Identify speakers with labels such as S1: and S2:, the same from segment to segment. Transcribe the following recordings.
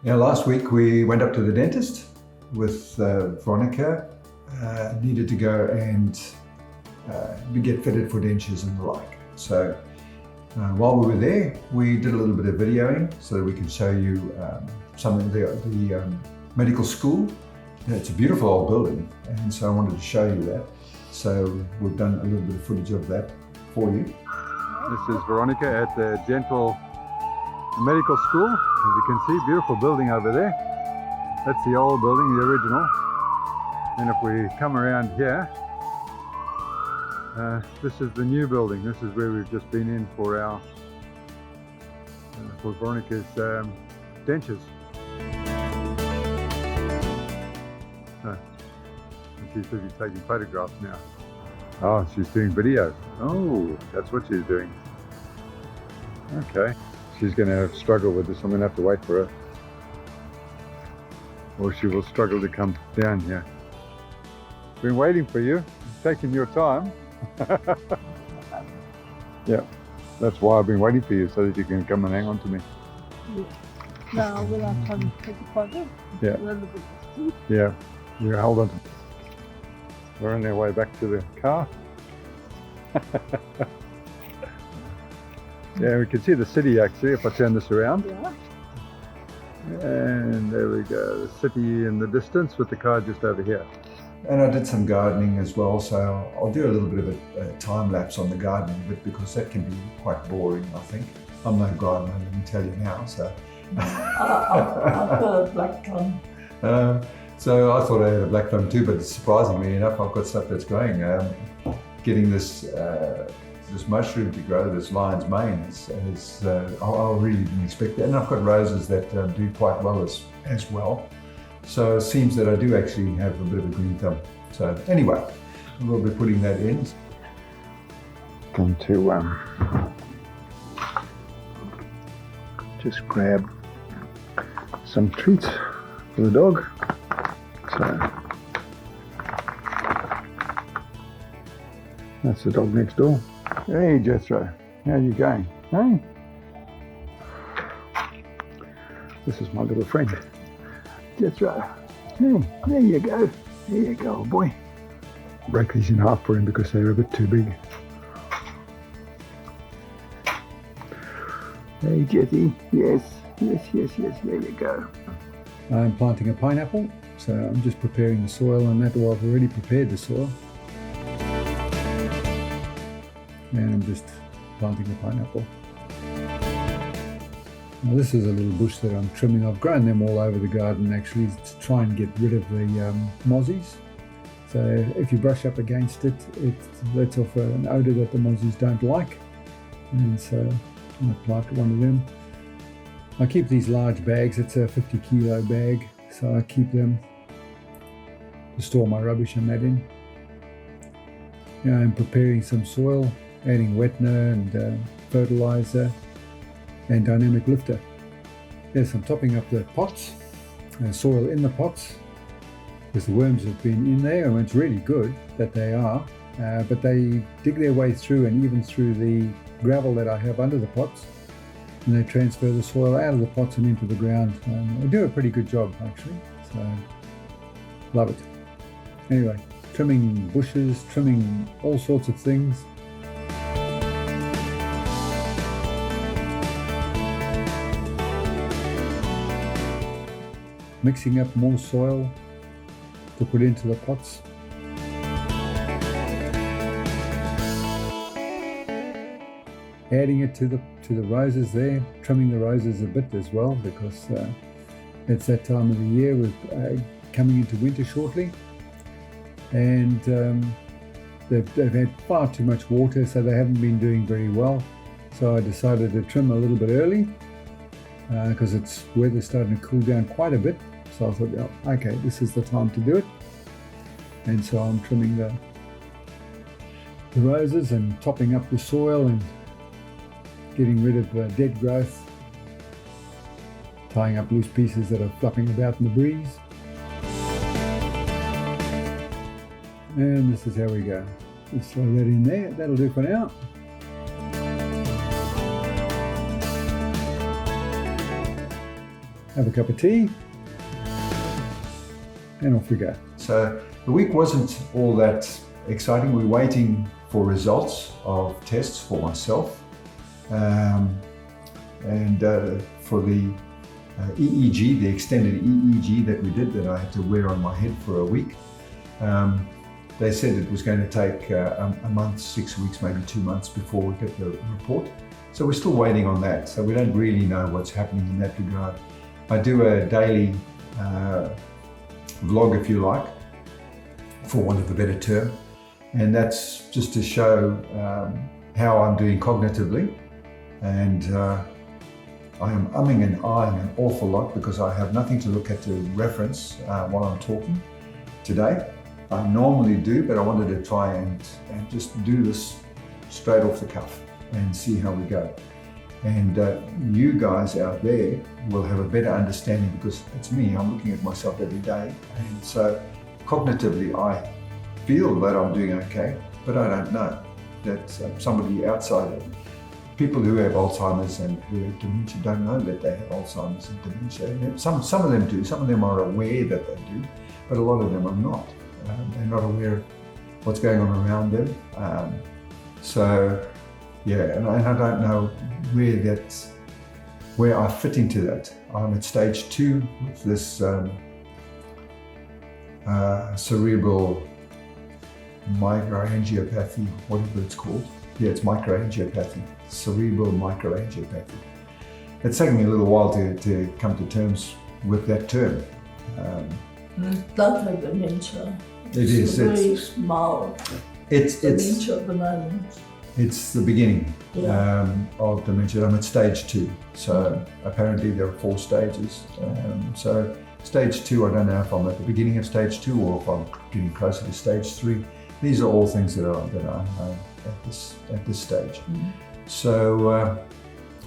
S1: Yeah, last week we went up to the dentist with Veronica. Needed to go and get fitted for dentures and the like. So while we were there, we did a little bit of videoing so that we can show you some of the medical school. It's a beautiful old building, and so I wanted to show you that. So we've done a little bit of footage of that for you. This is Veronica at the dental medical school. As you can see, beautiful building over there. That's the old building, the original. And if we come around here, this is the new building. This is where we've just been in for our for Veronica's dentures. And she's busy taking photographs now. Oh, she's doing video. Oh, that's what she's doing. Okay. She's going to struggle with this. I'm going to have to wait for her. Or she will struggle to come down here. Been waiting for you. Taking your time. Yeah. That's why I've been waiting for you, so that you can come and hang on to me.
S2: Yeah. Now will I come take a photo?
S1: Yeah. Yeah. You hold on to me. We're on their way back to the car. Yeah, we can see the city actually if I turn this around.
S2: Yeah.
S1: And there we go, the city in the distance with the car just over here. And I did some gardening as well, so I'll do a little bit of a time lapse on the gardening bit because that can be quite boring, I think. I'm no gardener, let me tell you now. So
S2: I've got a black thumb.
S1: So I thought I had a black thumb too, but surprisingly enough, I've got stuff that's growing. Getting this mushroom to grow, this lion's mane, I really didn't expect that. And I've got roses that do quite well as well. So it seems that I do actually have a bit of a green thumb. So anyway, we'll be putting that in. Come to just grab some treats for the dog. So that's the dog next door. Hey Jethro, how are you going? Hey? This is my little friend, Jethro. Hey, there you go. There you go, boy. Break these in half for him because they're a bit too big. Hey Jethy, yes, there you go. I'm planting a pineapple, so I'm just preparing the soil on that, or I've already prepared the soil. And I'm just planting the pineapple. Now this is a little bush that I'm trimming. I've grown them all over the garden actually to try and get rid of the mozzies. So if you brush up against it, it lets off an odour that the mozzies don't like. And so I'm going to plant one of them. I keep these large bags. It's a 50 kilo bag, so I keep them to store my rubbish and that in. Now I'm preparing some soil, adding Wetner and fertilizer and dynamic lifter. Yes, I'm topping up the pots, soil in the pots, because the worms have been in there, and it's really good that they are, but they dig their way through and even through the gravel that I have under the pots, and they transfer the soil out of the pots and into the ground. They do a pretty good job actually, so love it. Anyway, trimming bushes, trimming all sorts of things. Mixing up more soil to put into the pots. Adding it to the roses there, trimming the roses a bit as well because it's that time of the year. We're coming into winter shortly, and they've had far too much water, so they haven't been doing very well. So I decided to trim a little bit early because it's weather's starting to cool down quite a bit. So I thought, oh, okay, this is the time to do it. And so I'm trimming the roses and topping up the soil and getting rid of dead growth, tying up loose pieces that are flapping about in the breeze. And this is how we go. Let's throw that in there. That'll do for now. have a cup of tea, and off we go. So the week wasn't all that exciting. We're waiting for results of tests for myself and for the EEG, the extended EEG that we did that I had to wear on my head for a week. They said it was going to take a month, 6 weeks, maybe 2 months before we get the report. So we're still waiting on that. So we don't really know what's happening in that regard. I do a daily vlog, if you like, for want of a better term. And that's just to show how I'm doing cognitively. And I am umming and ahhing an awful lot because I have nothing to look at to reference while I'm talking today. I normally do, but I wanted to try and just do this straight off the cuff and see how we go. And you guys out there will have a better understanding because it's me, I'm looking at myself every day. And so cognitively, I feel that I'm doing okay, but I don't know that somebody outside of people who have Alzheimer's and who have dementia don't know that they have Alzheimer's and dementia. Some of them do, some of them are aware that they do, but a lot of them are not. They're not aware of what's going on around them. So yeah, and I don't know where I fit into that. I'm at stage 2 with this cerebral microangiopathy, whatever it's called. Yeah, it's microangiopathy, cerebral microangiopathy. It's taken me a little while to come to terms with that term.
S3: It's not like dementia.
S1: It is.
S3: It's very small.
S1: It's
S3: Dementia at the moment.
S1: It's the beginning
S3: Yeah.
S1: of dementia. I'm at stage 2. So apparently there are 4 stages. So stage 2, I don't know if I'm at the beginning of stage 2 or if I'm getting closer to stage 3. These are all things that I know at this stage.
S3: Mm-hmm.
S1: So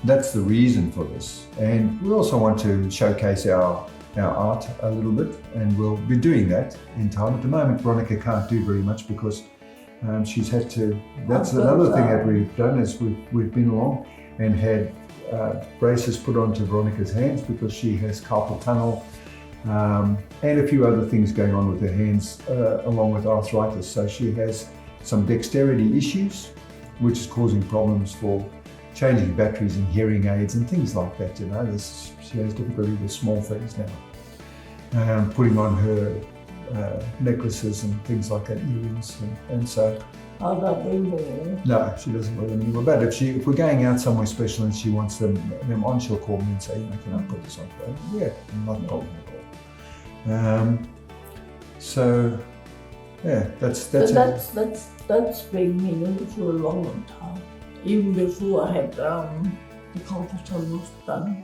S1: that's the reason for this. And we also want to showcase our art a little bit, and we'll be doing that in time. At the moment, Veronica can't do very much because she's had to. That's another thing that we've done is we've been along and had braces put onto Veronica's hands because she has carpal tunnel and a few other things going on with her hands along with arthritis. So she has some dexterity issues, which is causing problems for changing batteries in hearing aids and things like that. You know, she has difficulty with small things now. Putting on her necklaces and things like that, earrings, and so.
S3: How about anymore?
S1: No, she doesn't wear them anymore. But if we're going out somewhere special and she wants them on, she'll call me and say, can I put this on for her? Yeah, not a problem at all. So, yeah, that's it.
S3: That's been me for a long time. Even before I had the carpal tunnel done.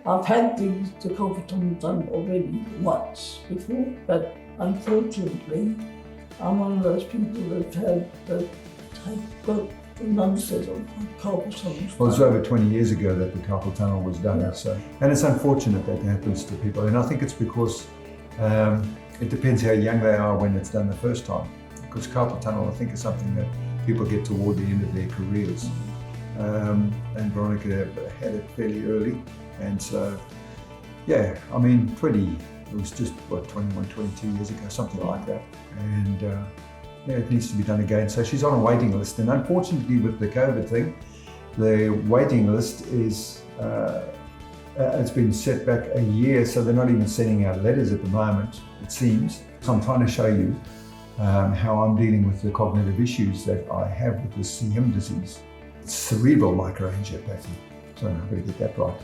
S3: I've had the carpal tunnel done already once before, but unfortunately, I'm one of those people that have got an onset of carpal tunnel.
S1: Well, it's over 20 years ago that the carpal tunnel was done.
S3: Yeah.
S1: So, and it's unfortunate that happens to people. And I think it's because it depends how young they are when it's done the first time. Because carpal tunnel, I think, is something that people get toward the end of their careers. And Veronica had it fairly early. And so, yeah, I mean, it was just, 21, 22 years ago, something like that. And yeah, it needs to be done again. So she's on a waiting list. And unfortunately with the COVID thing, the waiting list is, it's been set back a year. So they're not even sending out letters at the moment, it seems. So I'm trying to show you how I'm dealing with the cognitive issues that I have with this CM disease. It's cerebral microangiopathy. So I've got to get that right.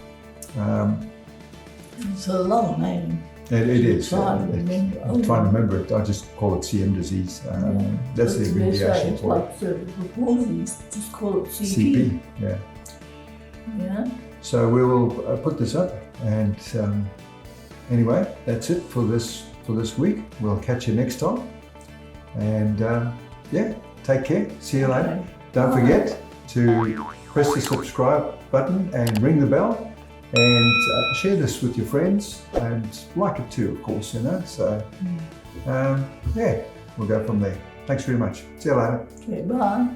S3: It's a long name.
S1: It is.
S3: Trying to remember.
S1: I'm trying to remember it. I just call it CM disease. That's the abbreviation for it.
S3: Like the disease, just call it CP.
S1: CP. Yeah.
S3: Yeah.
S1: So we will put this up, and anyway, that's it for this week. We'll catch you next time, and yeah, take care. See you later.
S3: Okay.
S1: Don't forget to press the subscribe button and ring the bell. And share this with your friends and like it too, of course, you know. So, yeah, we'll go from there. Thanks very much. See you later.
S3: Okay, bye.